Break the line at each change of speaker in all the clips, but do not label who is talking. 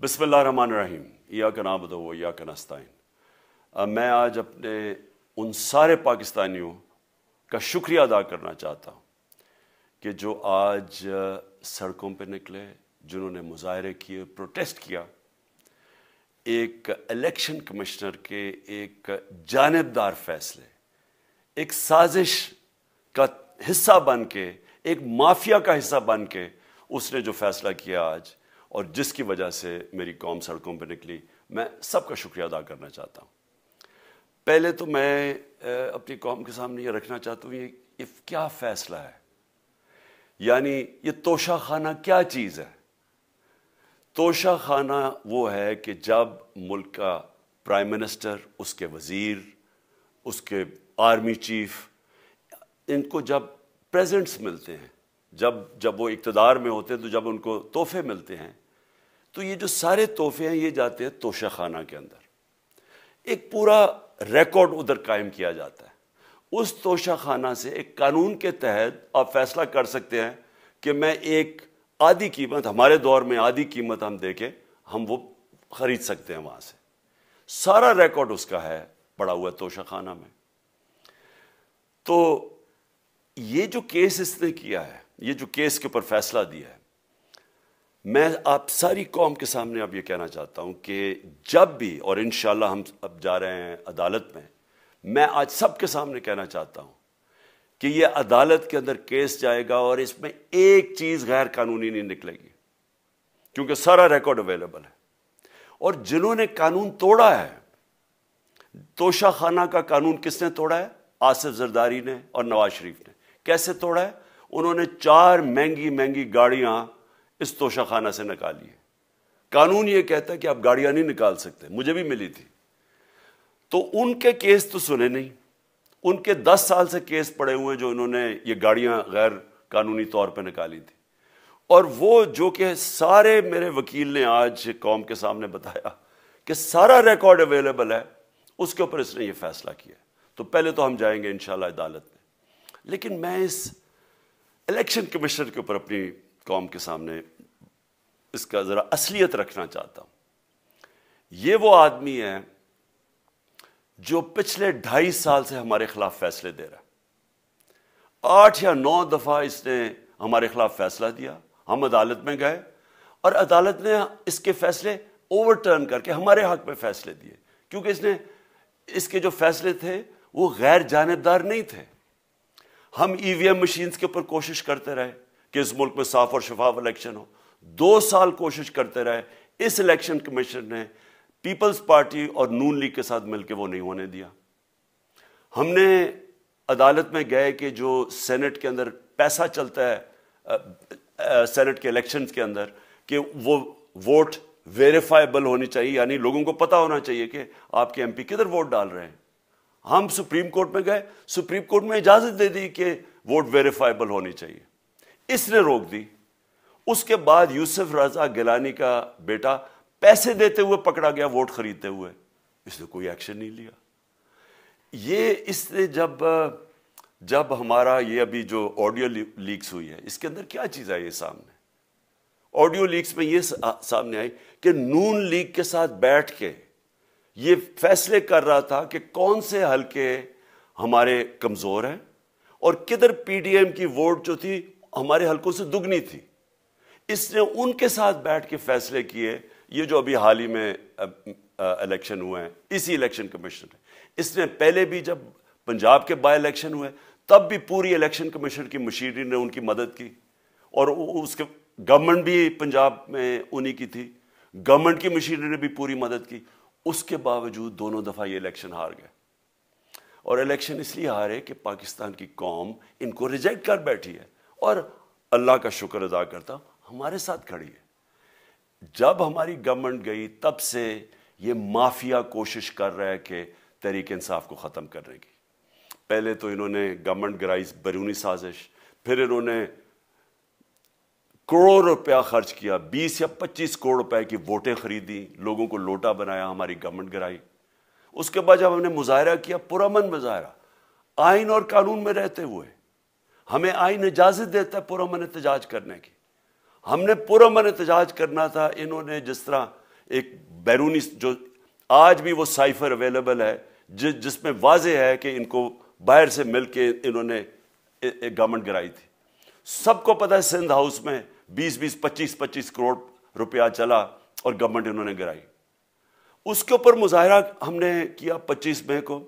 بسم اللہ الرحمن الرحیم ایاک نعبد و ایاک نستعین۔ میں آج اپنے ان سارے پاکستانیوں کا شکریہ ادا کرنا چاہتا ہوں کہ جو آج سڑکوں پہ نکلے، جنہوں نے مظاہرے کیے، پروٹیسٹ کیا، ایک الیکشن کمشنر کے ایک جانبدار فیصلے، ایک سازش کا حصہ بن کے، ایک مافیا کا حصہ بن کے اس نے جو فیصلہ کیا آج، اور جس کی وجہ سے میری قوم سڑکوں پہ نکلی، میں سب کا شکریہ ادا کرنا چاہتا ہوں۔ پہلے تو میں اپنی قوم کے سامنے یہ رکھنا چاہتا ہوں یہ کیا فیصلہ ہے، یعنی یہ توشہ خانہ کیا چیز ہے۔ توشہ خانہ وہ ہے کہ جب ملک کا پرائم منسٹر، اس کے وزیر، اس کے آرمی چیف، ان کو جب پریزنٹس ملتے ہیں، جب وہ اقتدار میں ہوتے ہیں، تو جب ان کو تحفے ملتے ہیں، تو یہ جو سارے تحفے ہیں یہ جاتے ہیں توشہ خانہ کے اندر۔ ایک پورا ریکارڈ ادھر قائم کیا جاتا ہے۔ اس توشہ خانہ سے ایک قانون کے تحت آپ فیصلہ کر سکتے ہیں کہ میں ایک آدھی قیمت، ہمارے دور میں آدھی قیمت ہم دے کے ہم وہ خرید سکتے ہیں وہاں سے۔ سارا ریکارڈ اس کا ہے پڑا ہوا توشہ خانہ میں۔ تو یہ جو کیس اس نے کیا ہے، یہ جو کیس کے اوپر فیصلہ دیا ہے، میں آپ ساری قوم کے سامنے اب یہ کہنا چاہتا ہوں کہ جب بھی، اور انشاءاللہ ہم اب جا رہے ہیں عدالت میں آج سب کے سامنے کہنا چاہتا ہوں کہ یہ عدالت کے اندر کیس جائے گا اور اس میں ایک چیز غیر قانونی نہیں نکلے گی، کیونکہ سارا ریکارڈ اویلیبل ہے۔ اور جنہوں نے قانون توڑا ہے، توشہ خانہ کا قانون کس نے توڑا ہے؟ آصف زرداری نے اور نواز شریف نے۔ کیسے توڑا ہے؟ انہوں نے 4 مہنگی گاڑیاں اس توشہ خانہ سے نکالی ہے۔ قانون یہ کہتا ہے کہ آپ گاڑیاں نہیں نکال سکتے، مجھے بھی ملی تھی۔ تو ان کے کیس تو سنے نہیں، ان کے 10 سال سے کیس پڑے ہوئے جو انہوں نے یہ گاڑیاں غیر قانونی طور پہ نکالی تھی۔ اور وہ جو کہ سارے میرے وکیل نے آج قوم کے سامنے بتایا کہ سارا ریکارڈ اویلیبل ہے، اس کے اوپر اس نے یہ فیصلہ کیا۔ تو پہلے تو ہم جائیں گے انشاءاللہ عدالت میں، لیکن میں اس الیکشن کمشنر کے اوپر اپنی قوم کے سامنے اس کا ذرا اصلیت رکھنا چاہتا ہوں۔ یہ وہ آدمی ہے جو پچھلے 2.5 سال سے ہمارے خلاف فیصلے دے رہا ہے۔ 8 یا 9 دفعہ اس نے ہمارے خلاف فیصلہ دیا، ہم عدالت میں گئے اور عدالت نے اس کے فیصلے اوور ٹرن کر کے ہمارے حق میں فیصلے دیے، کیونکہ اس کے جو فیصلے تھے وہ غیر جانبدار نہیں تھے۔ ہم EVM مشینز کے اوپر کوشش کرتے رہے کہ اس ملک میں صاف اور شفاف الیکشن ہو، 2 سال کوشش کرتے رہے۔ اس الیکشن کمیشن نے پیپلز پارٹی اور نون لیگ کے ساتھ مل کے وہ نہیں ہونے دیا۔ ہم نے عدالت میں گئے کہ جو سینٹ کے اندر پیسہ چلتا ہے، سینٹ کے الیکشنز کے اندر، کہ وہ ووٹ ویریفائبل ہونی چاہیے، یعنی لوگوں کو پتہ ہونا چاہیے کہ آپ کے MP کدھر ووٹ ڈال رہے ہیں۔ ہم سپریم کورٹ میں گئے، سپریم کورٹ میں اجازت دے دی کہ ووٹ ویریفائبل ہونی چاہیے، اس نے روک دی۔ اس کے بعد یوسف رضا گیلانی کا بیٹا پیسے دیتے ہوئے پکڑا گیا ووٹ خریدتے ہوئے، اس نے کوئی ایکشن نہیں لیا۔ یہ اس نے جب ہمارا یہ ابھی جو آڈیو لیکس ہوئی ہے، اس کے اندر کیا چیز آئی ہے سامنے؟ آڈیو لیکس میں یہ سامنے آئی کہ نون لیگ کے ساتھ بیٹھ کے یہ فیصلے کر رہا تھا کہ کون سے حلقے ہمارے کمزور ہیں اور کدھر PDM کی ووٹ جو تھی ہمارے حلقوں سے دگنی تھی۔ اس نے ان کے ساتھ بیٹھ کے فیصلے کیے۔ یہ جو ابھی حال ہی میں الیکشن ہوئے ہیں، اسی الیکشن کمیشن نے، اس نے پہلے بھی جب پنجاب کے بائی الیکشن ہوئے تب بھی پوری الیکشن کمیشن کی مشینری نے ان کی مدد کی، اور اس کے گورنمنٹ بھی پنجاب میں انہی کی تھی، گورنمنٹ کی مشینری نے بھی پوری مدد کی۔ اس کے باوجود دونوں دفعہ یہ الیکشن ہار گئے، اور الیکشن اس لیے ہارے کہ پاکستان کی قوم ان کو ریجیکٹ کر بیٹھی ہے، اور اللہ کا شکر ادا کرتا ہمارے ساتھ کھڑی ہے۔ جب ہماری گورنمنٹ گئی تب سے یہ مافیا کوشش کر رہا ہے کہ تحریک انصاف کو ختم کرنے کی۔ پہلے تو انہوں نے گورنمنٹ گرائی بیرونی سازش، پھر انہوں نے کروڑ روپیہ خرچ کیا، 20 یا 25 کروڑ روپے کی ووٹیں خریدی، لوگوں کو لوٹا بنایا، ہماری گورنمنٹ گرائی۔ اس کے بعد جب ہم نے مظاہرہ کیا، پرامن مظاہرہ، آئین اور قانون میں رہتے ہوئے، ہمیں آئین اجازت دیتا ہے پرامن احتجاج کرنے کی، ہم نے پرامن احتجاج کرنا تھا۔ انہوں نے جس طرح ایک بیرونی جو آج بھی وہ سائفر اویلیبل ہے جس میں واضح ہے کہ ان کو باہر سے مل کے انہوں نے ایک گورنمنٹ گرائی تھی. سب کو پتہ ہے سندھ ہاؤس میں 20 25 کروڑ روپیہ چلا اور گورنمنٹ انہوں نے گرائی. اس کے اوپر مظاہرہ ہم نے کیا 25 مئی کو.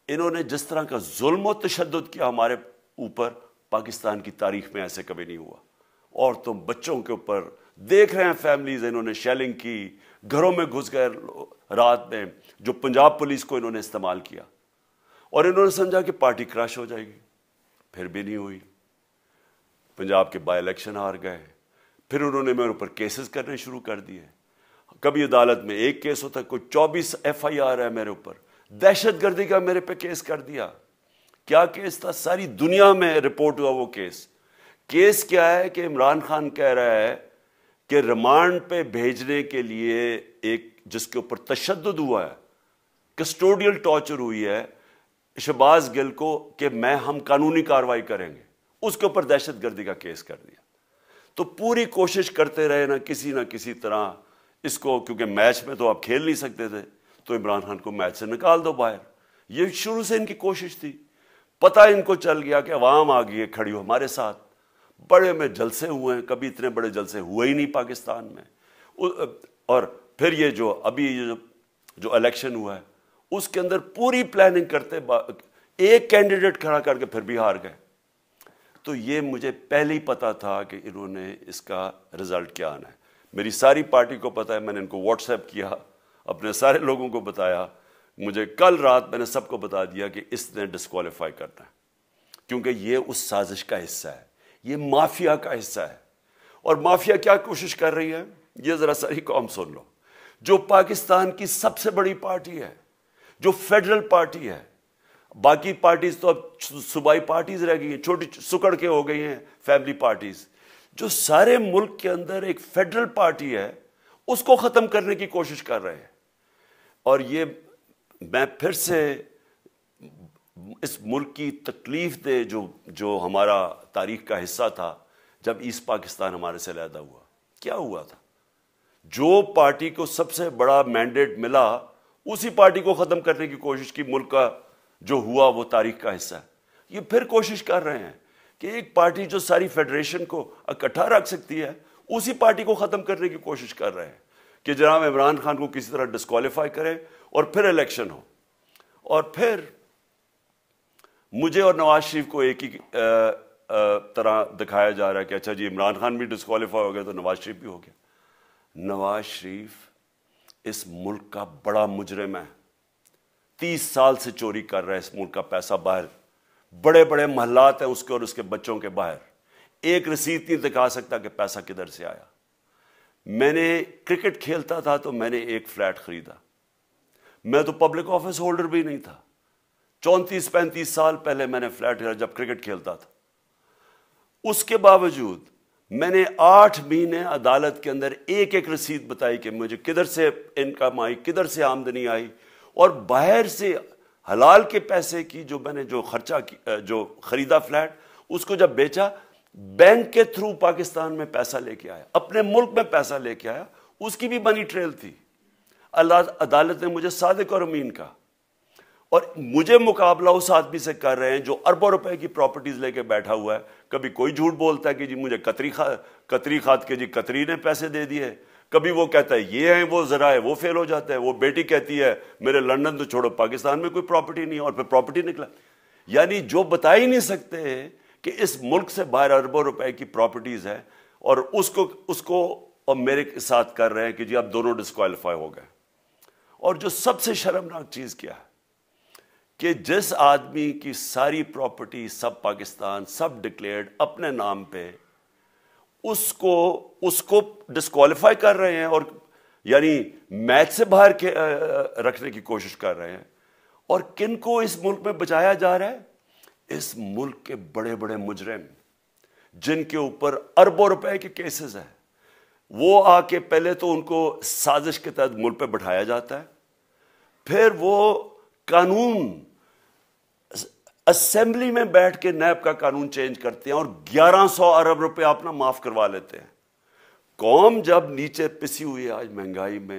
انہوں نے جس طرح کا ظلم و تشدد کیا ہمارے اوپر پاکستان کی تاریخ میں ایسے کبھی نہیں ہوا. عورتوں بچوں کے اوپر دیکھ رہے ہیں فیملیز, انہوں نے شیلنگ کی, گھروں میں گھس گئے رات میں, جو پنجاب پولیس کو انہوں نے استعمال کیا اور انہوں نے سمجھا کہ پارٹی کراش ہو جائے گی. پھر بھی نہیں ہوئی. پنجاب کے بائی الیکشن ہار گئے. پھر انہوں نے میرے اوپر کیسز کرنے شروع کر دیے. کبھی عدالت میں ایک کیس ہوتا ہے, کوئی 24 FIR ہے میرے اوپر. دہشت گردی کا میرے پہ کیس کر دیا. کیا کیس تھا؟ ساری دنیا میں رپورٹ ہوا وہ کیس. کیس کیا ہے کہ عمران خان کہہ رہا ہے کہ ریمانڈ پہ بھیجنے کے لیے ایک جس کے اوپر تشدد ہوا ہے, کسٹوڈیل ٹارچر ہوئی ہے شہباز گل کو, کہ ہم قانونی کارروائی کریں گے, اس کے اوپر دہشت گردی کا کیس کر دیا. تو پوری کوشش کرتے رہے نہ کسی طرح اس کو, کیونکہ میچ میں تو آپ کھیل نہیں سکتے تھے, تو عمران خان کو میچ سے نکال دو باہر. یہ شروع سے ان کی کوشش تھی. پتہ ان کو چل گیا کہ عوام آ گئی ہے کھڑی ہو ہمارے ساتھ. بڑے میں جلسے ہوئے ہیں, کبھی اتنے بڑے جلسے ہوئے ہی نہیں پاکستان میں. اور پھر یہ جو ابھی جو الیکشن ہوا ہے اس کے اندر پوری پلاننگ کرتے ایک کینڈیڈیٹ کھڑا کر کے پھر بھی ہار گئے. تو یہ مجھے پہلے ہی پتا تھا کہ انہوں نے اس کا رزلٹ کیا آنا ہے. میری ساری پارٹی کو پتا ہے, میں نے ان کو واٹس ایپ کیا, اپنے سارے لوگوں کو بتایا. مجھے کل رات میں نے سب کو بتا دیا کہ اس نے ڈسکوالیفائی کرنا ہے, کیونکہ یہ اس سازش کا حصہ ہے, یہ مافیا کا حصہ ہے. اور مافیا کیا کوشش کر رہی ہے, یہ ذرا ساری قوم سن لو. جو پاکستان کی سب سے بڑی پارٹی ہے, جو فیڈرل پارٹی ہے, باقی پارٹیز تو اب صوبائی پارٹیز رہ گئی ہیں, چھوٹی سکڑ کے ہو گئی ہیں فیملی پارٹیز. جو سارے ملک کے اندر ایک فیڈرل پارٹی ہے, اس کو ختم کرنے کی کوشش کر رہے ہیں. اور یہ میں پھر سے اس ملک کی تکلیف دے جو ہمارا تاریخ کا حصہ تھا, جب ایسٹ پاکستان ہمارے سے علیحدہ ہوا, کیا ہوا تھا؟ جو پارٹی کو سب سے بڑا مینڈیٹ ملا اسی پارٹی کو ختم کرنے کی کوشش کی. ملک کا جو ہوا وہ تاریخ کا حصہ ہے. یہ پھر کوشش کر رہے ہیں کہ ایک پارٹی جو ساری فیڈریشن کو اکٹھا رکھ سکتی ہے, اسی پارٹی کو ختم کرنے کی کوشش کر رہے ہیں کہ جناب عمران خان کو کسی طرح ڈسکوالیفائی کریں اور پھر الیکشن ہو. اور پھر مجھے اور نواز شریف کو ایک ہی طرح دکھایا جا رہا ہے کہ اچھا جی عمران خان بھی ڈسکوالیفائی ہو گیا تو نواز شریف بھی ہو گیا. نواز شریف اس ملک کا بڑا مجرم ہے. 30 سال سے چوری کر رہا ہے اس ملک کا پیسہ باہر. بڑے بڑے محلات ہیں اس کے اور اس کے بچوں کے باہر. ایک رسید نہیں دکھا سکتا کہ پیسہ کدھر سے آیا. میں نے کرکٹ کھیلتا تھا تو میں نے ایک فلیٹ خریدا. میں تو پبلک آفس ہولڈر بھی نہیں تھا. 34-35 سال پہلے میں نے فلیٹ خریدا جب کرکٹ کھیلتا تھا. اس کے باوجود میں نے 8 مہینے عدالت کے اندر ایک رسید بتائی کہ مجھے کدھر سے انکم آئی, کدھر سے آمدنی آئی, اور باہر سے حلال کے پیسے کی جو میں نے جو خرچہ جو خریدا فلیٹ, اس کو جب بیچا بینک کے تھرو پاکستان میں پیسہ لے کے آیا, اپنے ملک میں پیسہ لے کے آیا. اس کی بھی منی ٹریل تھی. عدالت نے مجھے صادق اور امین کہا, اور مجھے مقابلہ اس آدمی سے کر رہے ہیں جو اربوں روپے کی پراپرٹیز لے کے بیٹھا ہوا ہے. کبھی کوئی جھوٹ بولتا ہے کہ جی مجھے قطری خات کے جی قطری نے پیسے دے دیے, کبھی وہ کہتا ہے یہ ہیں وہ ذرائع, وہ فیل ہو جاتا ہے. وہ بیٹی کہتی ہے میرے لندن تو چھوڑو پاکستان میں کوئی پراپرٹی نہیں, اور پھر پراپرٹی نکلا. یعنی جو بتا ہی نہیں سکتے کہ اس ملک سے باہر اربوں روپے کی پراپرٹیز ہیں, اور اس کو اور میرے ساتھ کر رہے ہیں کہ جی اب دونوں ڈسکوالیفائی ہو گئے. اور جو سب سے شرمناک چیز کیا ہے کہ جس آدمی کی ساری پراپرٹی سب پاکستان سب ڈکلیئرڈ اپنے نام پہ, اس کو ڈسکوالیفائی کر رہے ہیں, اور یعنی میچ سے باہر رکھنے کی کوشش کر رہے ہیں. اور کن کو اس ملک میں بچایا جا رہا ہے؟ اس ملک کے بڑے بڑے مجرم جن کے اوپر اربوں روپے کے کیسز ہیں, وہ آ کے پہلے تو ان کو سازش کے تحت ملک پہ بٹھایا جاتا ہے, پھر وہ قانون اسمبلی میں بیٹھ کے نیب کا قانون چینج کرتے ہیں اور 1100 ارب روپے اپنا معاف کروا لیتے ہیں. قوم جب نیچے پسی ہوئی ہے آج مہنگائی میں,